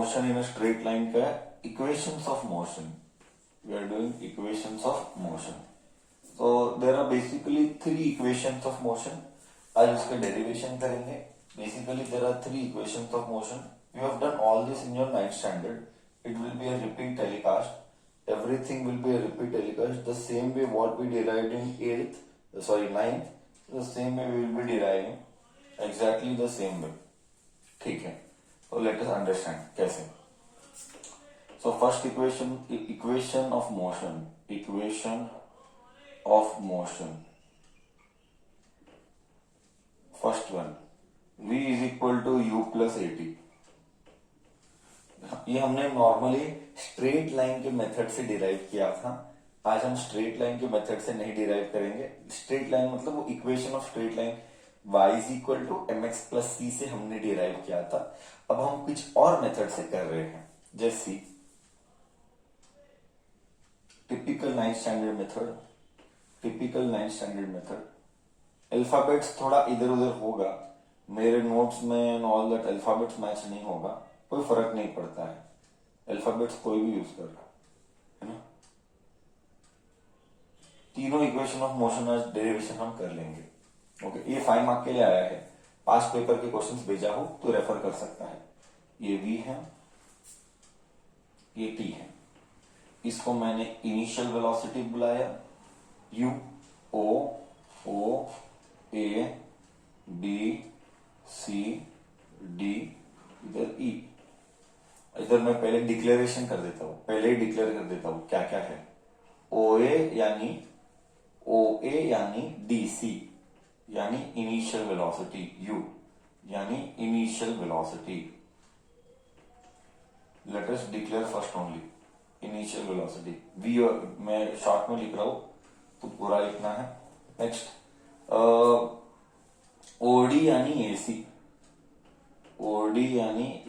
Motion in a straight line का है equations of motion. We are doing equations of motion. तो there are basically 3 equations of motion. आज उसके derivation करेंगे. Basically there are 3 equations of motion. You have done all this in your 9th standard. It will be a repeat telecast. Everything will be a repeat telecast. The same way what we derived in 9th, the same way we will be deriving exactly the same way. ठीक है. So let us understand कैसे. So first equation of motion. First one, v is equal to u plus at. ये हमने normally straight line के method से derive किया था. आज हम स्ट्रेट लाइन के मेथड से नहीं डिराइव करेंगे. स्ट्रेट लाइन मतलब वो equation of straight line y is equal to mx plus c से हमने डिराइव किया था. अब हम कुछ और मेथड से कर रहे हैं. जैसे typical 9th standard method. Alphabets थोड़ा इधर उधर होगा. मेरे नोट्स में ऑल दैट अल्फाबेट्स मैच नहीं होगा. कोई फर्क नहीं पड़ता है. अल्फाबेट्स कोई भी यूज कर रहा है ना. तीनों इक्वेशन ऑफ मोशन आज डेरिवेशन हम कर लेंगे. ओके. ये 5 मार्क के लिए आया है. पास्ट पेपर के क्वेश्चंस भेजा हो तो रेफर कर सकता है. ये v है, ये t है. इसको मैंने इनिशियल वेलोसिटी बुलाया. u o a b c d इधर e. इधर मैं पहले डिक्लेरेशन कर देता हूं. पहले ही डिक्लेयर कर देता हूं क्या क्या है. OA यानी DC यानी इनिशियल वेलोसिटी. U यानी initial velocity. Let us declare first only initial velocity. V मैं शॉर्ट में लिख रहा हूं तो पूरा लिखना है. नेक्स्ट OD यानी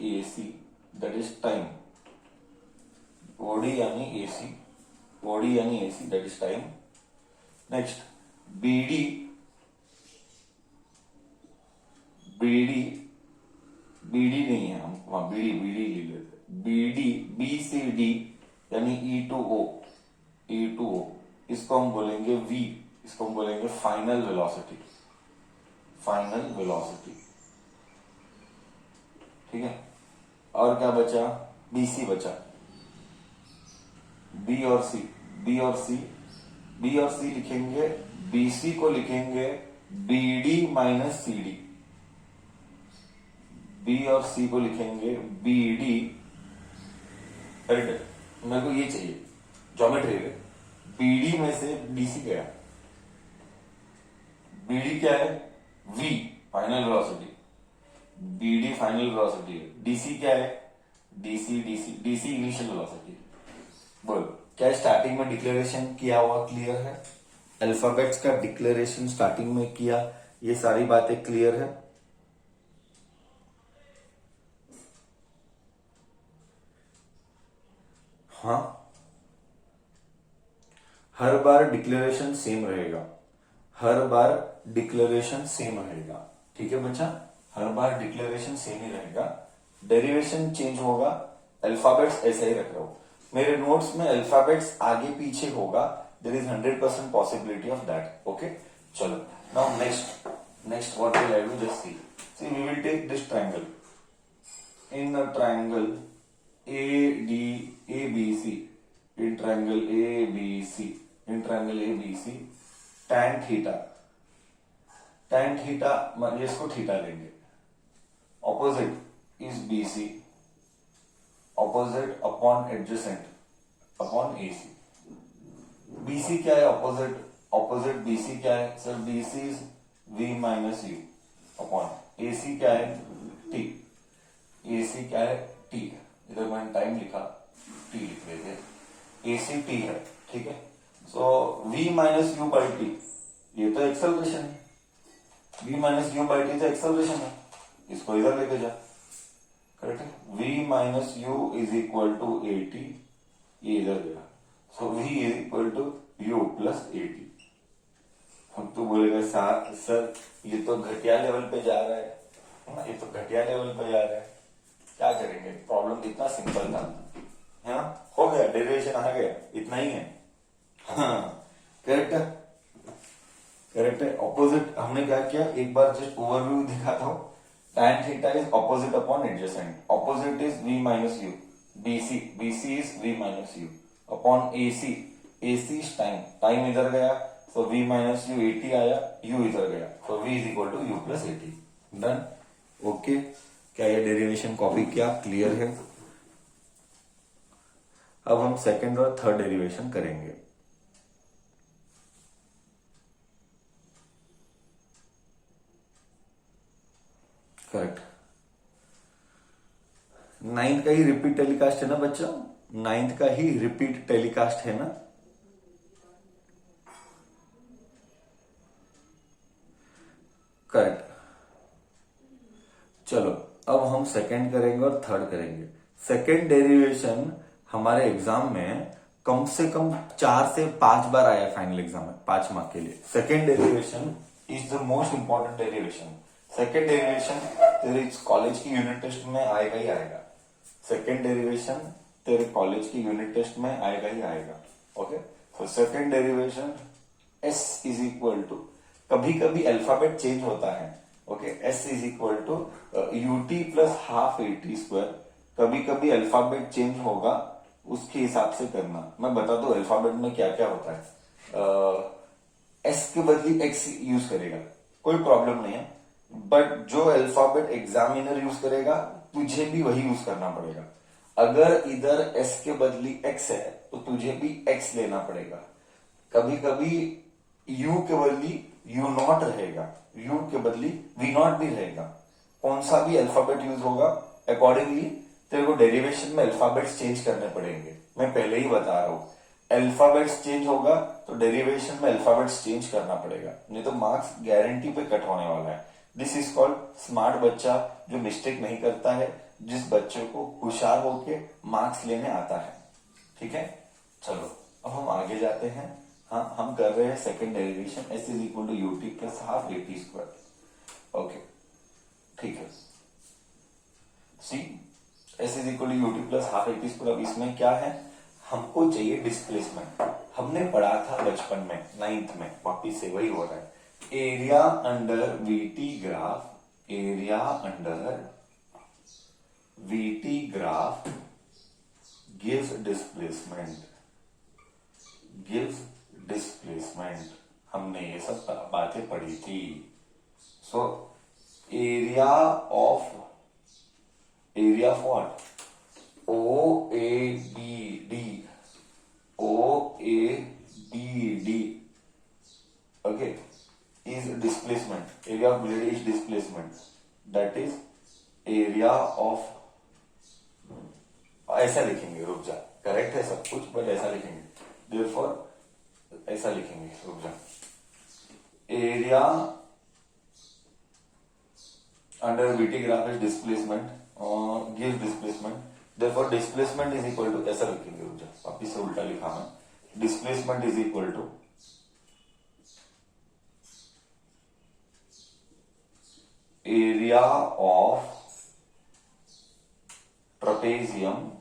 AC that is time. OD यानी AC that is time. Next BD नहीं है. हम वहां BD ले लेते. BD BCD यानी E to O. इसको हम बोलेंगे V. इसको हम बोलेंगे फाइनल वेलोसिटी. ठीक है. और क्या बचा. BC बचा. B और C लिखेंगे. BC को लिखेंगे BD माइनस CD. B और C को लिखेंगे BD. मेरे को ये चाहिए ज्योमेट्री में. BD में से DC गया. BD क्या है. V final velocity. BD final velocity है. DC क्या है. DC initial velocity. बोल क्या स्टार्टिंग में डिक्लेरेशन किया हुआ क्लियर है. अल्फाबेट्स का डिक्लेरेशन स्टार्टिंग में किया. ये सारी बातें क्लियर है. हाँ. हर बार डिक्लेरेशन सेम रहेगा. ठीक है बच्चा. हर बार डिक्लेरेशन सेम ही रहेगा. डेरिवेशन चेंज होगा. अल्फाबेट्स ऐसे ही रख रहा हूं. मेरे नोट्स में अल्फाबेट्स आगे पीछे होगा. There is 100% possibility of that. Okay. चलो now next what will I do. Just see we will take this triangle. In a triangle ABC. In triangle ABC tan theta इसको थीटा लेंगे. Opposite is BC. Opposite upon adjacent upon AC. BC क्या है. Opposite BC क्या है sir. BC is V minus U upon AC क्या है T. AC क्या है T. इधर मैंने टाइम लिखा T लिख रहे थे. AC T है. ठीक है. So V minus U by T ये तो एक्सेलरेशन है. V minus U by T तो एक्सेलरेशन है. इसको इधर लेके जा. करेक्ट है. V minus U is equal to AT. ये इधर गया. So V is equal to U plus AT. हम तो बोलेगा सर ये तो घटिया लेवल पे जा रहा है. ये तो घटिया लेवल पे जा रहा है. क्या करेंगे, प्रॉब्लम इतना सिंपल था, है ना, हो गया, डेरिवेशन आ गया, इतना ही है। हाँ करेक्ट है, करेक्ट है। ऑपोजिट हमने क्या किया, एक बार जस्ट ओवरव्यू दिखाता हूं। tan theta is opposite upon adjacent, opposite is v minus u, BC is v minus u upon AC, AC is time, time इधर गया तो v माइनस यू, AT आया, u इधर गया तो v is equal to u plus AT। Done, okay. क्या ये derivation copy किया, क्लियर है? अब हम सेकंड और थर्ड डेरिवेशन करेंगे। करेक्ट, नाइन्थ का ही रिपीट टेलीकास्ट है ना बच्चा, नाइन्थ का ही रिपीट टेलीकास्ट है ना। करेक्ट, चलो अब हम सेकंड करेंगे और थर्ड करेंगे। सेकंड डेरिवेशन हमारे एग्जाम में कम से कम 4 से 5 बार आया फाइनल एग्जाम में, 5 मार्क के लिए। Second derivation is the most important derivation. Second derivation तेरे कॉलेज की यूनिट टेस्ट में आएगा ही आएगा। सेकंड डेरिवेशन तेरे कॉलेज की यूनिट टेस्ट में आएगा ही आएगा। ओके, तो second derivation s is equal to, कभी कभी अल्फाबेट चेंज होता है। Okay, s is equal to ut plus half AT square. कभी कभी अल्फाबेट चेंज होगा, उसके हिसाब से करना। मैं बता दूं अल्फाबेट में क्या क्या होता है। s के बदले x यूज करेगा, कोई प्रॉब्लम नहीं है, बट जो अल्फाबेट एग्जामिनर यूज करेगा तुझे भी वही यूज करना पड़ेगा। अगर इधर s के बदली x है तो तुझे भी x लेना पड़ेगा। कभी कभी u के बदली u नॉट रहेगा, u के बदली v नॉट भी रहेगा। कौन सा भी अल्फाबेट यूज होगा, अकॉर्डिंगली तेरे को डेरिवेशन में अल्फाबेट्स चेंज करने पड़ेंगे। मैं पहले ही बता रहा हूं, अल्फाबेट्स चेंज होगा तो डेरिवेशन में अल्फाबेट्स चेंज करना पड़ेगा, नहीं तो मार्क्स गारंटी पे कट होने वाला है। दिस इज कॉल्ड स्मार्ट बच्चा, जो मिस्टेक नहीं करता है, जिस बच्चे को होशियार होके मार्क्स लेने आता है। ठीक है, चलो अब हम आगे जाते हैं। हाँ, हम कर रहे हैं second derivation, s is equal to u t plus half AT square. Okay, ठीक है। See, s is equal to u t plus half AT square. अब इसमें क्या है, हमको चाहिए डिस्प्लेसमेंट। हमने पढ़ा था बचपन में, 9th में, वापिस से वही हो रहा है। Area under VT graph, area under VT graph gives displacement, gives displacement. हमने ये सब बातें पढ़ी थी। So area of what, OABD, OABD, okay, is displacement. Area of BD is displacement. That is area of, ऐसा लिखेंगे, रुक जा, करेक्ट है सब कुछ, बट ऐसा लिखेंगे, therefore ऐसा लिखेंगे, रुक जा। Area under VT graph is displacement, give displacement, therefore displacement is equal to, ऐसा लिखेंगे, रुक जा, वापिस से उल्टा लिखा मैं। Displacement is equal to area of trapezium,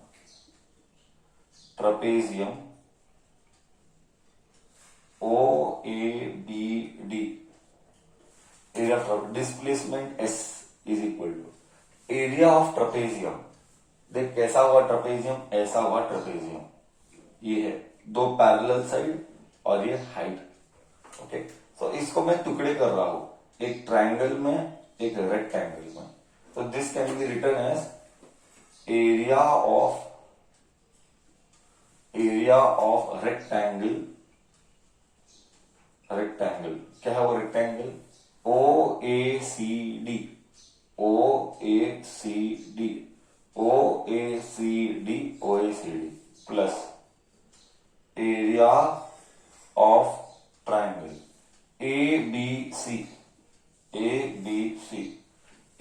OABD, area of displacement S is equal to area of trapezium. देख कैसा हुआ ट्रपेजियम, ऐसा हुआ ट्रपेजियम, ये है 2 पैरेलल साइड और ये हाइट। ओके, तो इसको मैं टुकड़े कर रहा हूं, एक ट्रायंगल में, एक रेक्टेंगल में। तो this can be written as area of rectangle, क्या है वो rectangle, OACD, plus area of triangle ABC।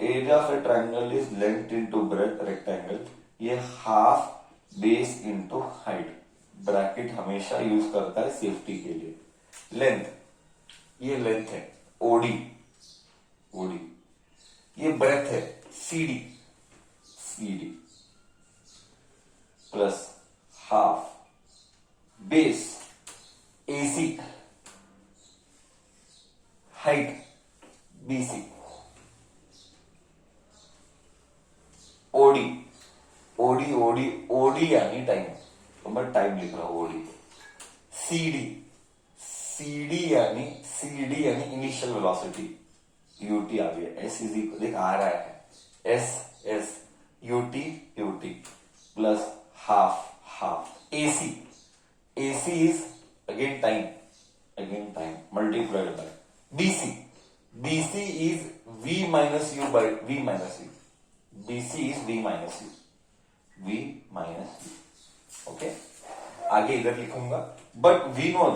Area of a triangle is length into breadth rectangle, ये half base into height. Bracket हमेशा use करता है safety के लिए। Length, ये लेंथ है OD, ये ब्रेथ है CD, CD plus half base AC height BC OD यानी टाइम, तो मैं टाइम लिख रहा हूं OD CD यानी इनिशियल वेलोसिटी UT आ गया S इज इक्वल देख आ रहा है S UT plus half AC is again time multiplied by BC is V minus U by V minus U. BC is V minus U. Okay आगे इधर लिखूंगा, but we know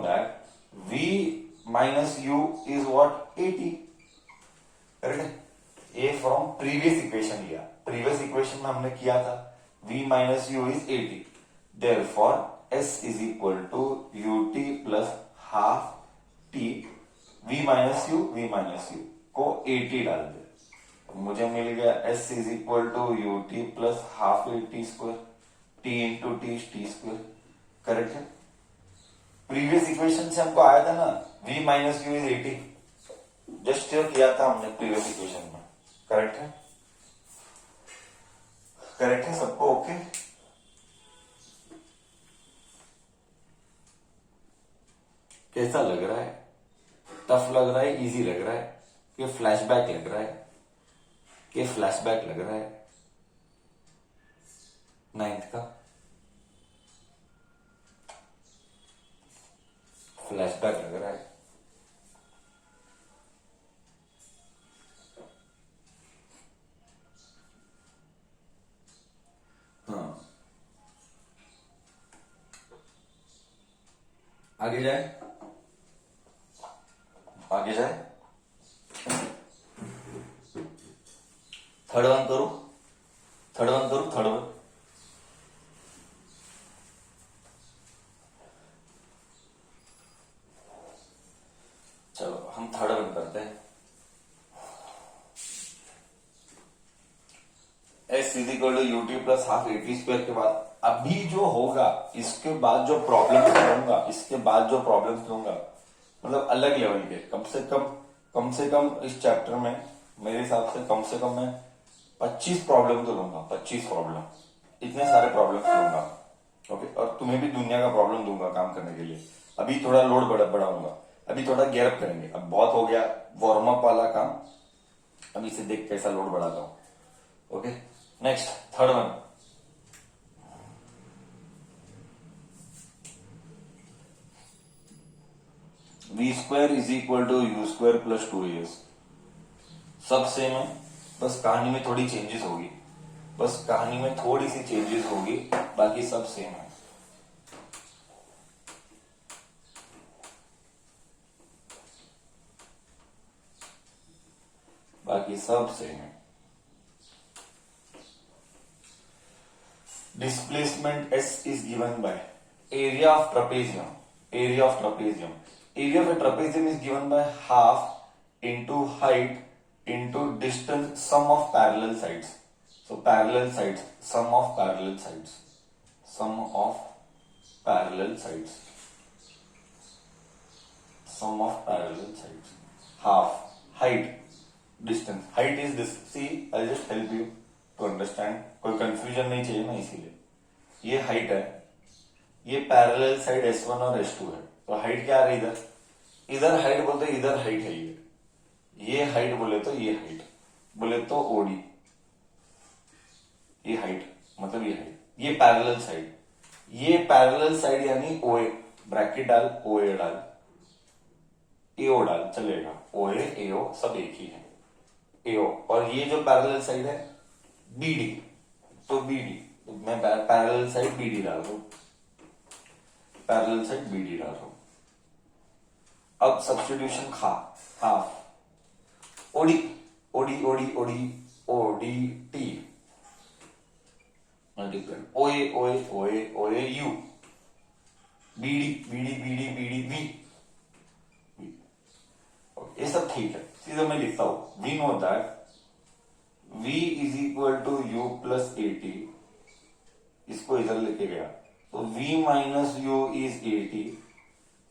that V minus U is what 80. Correct है? ये from previous equation लिया, previous equation में हमने किया था V minus U is 80. Therefore S is equal to UT plus half T. V minus U को 80 डाल दे, मुझे मिल गया S is equal to UT plus half T square T into T square. Correct है? प्रीवियस इक्वेशन से हमको आया था ना V minus you is 80, just किया था हमने प्रीवियस इक्वेशन में. करेक्ट है सबको? ओके कैसा लग रहा है? टफ लग रहा है, इजी लग रहा है, कि फ्लैशबैक लग रहा है? नाइन्थ का फ्लैशबैक लग रहा है. हाँ आगे जाए. थर्ड वन करूं. चलो हम थर्ड वन करते हैं. S is equal to UT plus half AT square के बाद अभी जो होगा, इसके बाद जो प्रॉब्लम्स लूंगा मतलब अलग लेवल के, कम से कम इस चैप्टर में मेरे हिसाब से कम मैं 25 प्रॉब्लम तो लूंगा. 25 प्रॉब्लम, इतने सारे प्रॉब्लम्स लूंगा. ओके, और तुम्हें भी दुनिया का प्रॉब्लम दूंगा काम करने के लिए. अभी थोड़ा लोड बढ़ाऊंगा, अभी थोड़ा गैप करेंगे. अब बहुत हो गया वार्म अप वाला काम, अभी से देख कैसा लोड बढ़ाता हूं. Okay next third one. V square is equal to U square plus 2AS. सब सेम है, बस कहानी में थोड़ी चेंजेस होगी, बाकी सब सेम है. Displacement S is given by area of trapezium. Area of a trapezium is given by half into height into distance sum of parallel sides. So parallel sides, sum of parallel sides. Half height distance. Height is this. See, I'll just help you to understand. कोई confusion नहीं चाहिए ना, इसीलिए ये height है, ये parallel side S1 और S2 है. तो हाइट क्या आ रही है? इधर हाइट बोलते इधर हाइट है, ये हाइट बोले तो ये हाइट बोले तो OD. ये हाइट मतलब ये हाइट, ये पैरेलल साइड यानी OA. ब्रैकेट डाल, OA डाल, AO डाल, चलेगा. OA AO सब एक ही है, AO. और ये जो पैरेलल साइड है BD, तो BD मैं पैरेलल साइड BD डाल रहा हूं. अब substitution half OD T multiply OA U BD V. ये सब ठीक है, सीधा मैं लिखता हूं. We know that v is equal to u plus A T, इसको इधर लेके गया तो v minus you is A T.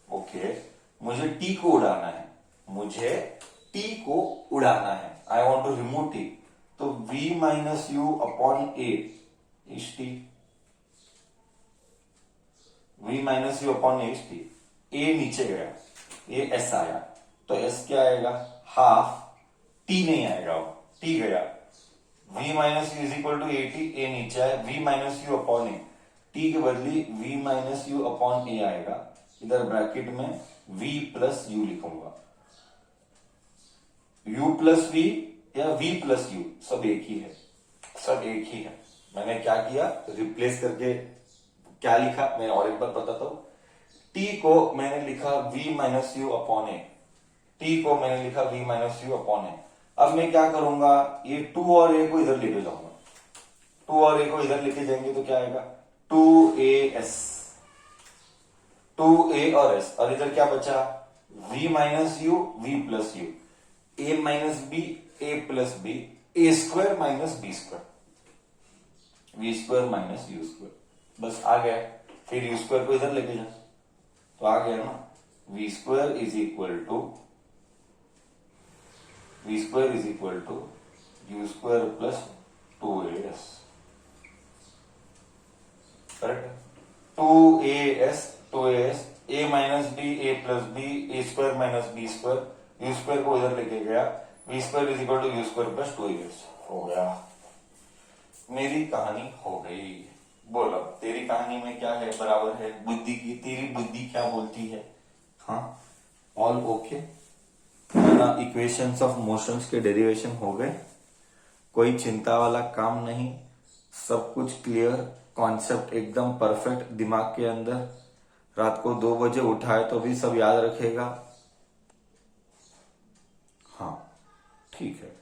Okay, मुझे t को उड़ाना है, मुझे t को उड़ाना है, I want to remove t, तो v minus u upon a is t, v minus u upon a is t. A नीचे गया, ये s आया, तो s क्या आएगा, हाफ, t नहीं आएगा, t गया, v minus you is equal to a t, a नीचे आए, v minus u upon a, t के बदली v minus u upon a आएगा, इधर ब्रैकेट में v प्लस यू लिखूंगा, u प्लस v या v प्लस यू सब एक ही है, सब एक ही है। मैंने क्या किया, रिप्लेस करके क्या लिखा मैं और एक बार बताता हूं, t को मैंने लिखा v minus u upon a, t को मैंने लिखा v माइनस यू अपॉन ए। अब मैं क्या करूंगा, ये 2 और a को इधर लेके जाऊंगा, 2 और a को इधर लेके जाएंगे तो क्या आएगा, 2as, 2a और s, और इधर क्या बचा, v minus you v plus you, a minus b a plus b, a square minus b square, v square minus you square, बस आ गया। फिर यू स्क्वायर को इधर लेके जा तो आ गया ना, v square is equal to v square is equal to U square plus 2as, correct, 2as, a minus b a plus b, a square minus b square, U square को इधर लेके गया, v square is equal to U square plus 2as, हो गया, मेरी कहानी हो गई। बोलो तेरी कहानी में क्या है, बराबर है बुद्धि की, तेरी बुद्धि क्या बोलती है, हाँ ऑल ओके है ना। इक्वेशंस ऑफ मोशंस के डेरिवेशन हो गए, कोई चिंता वाला काम नहीं, सब कुछ क्लियर, कॉन्सेप्ट एकदम परफेक्ट दिमाग के अंदर, रात को 2 बजे उठाए तो भी सब याद रखेगा, हाँ ठीक है।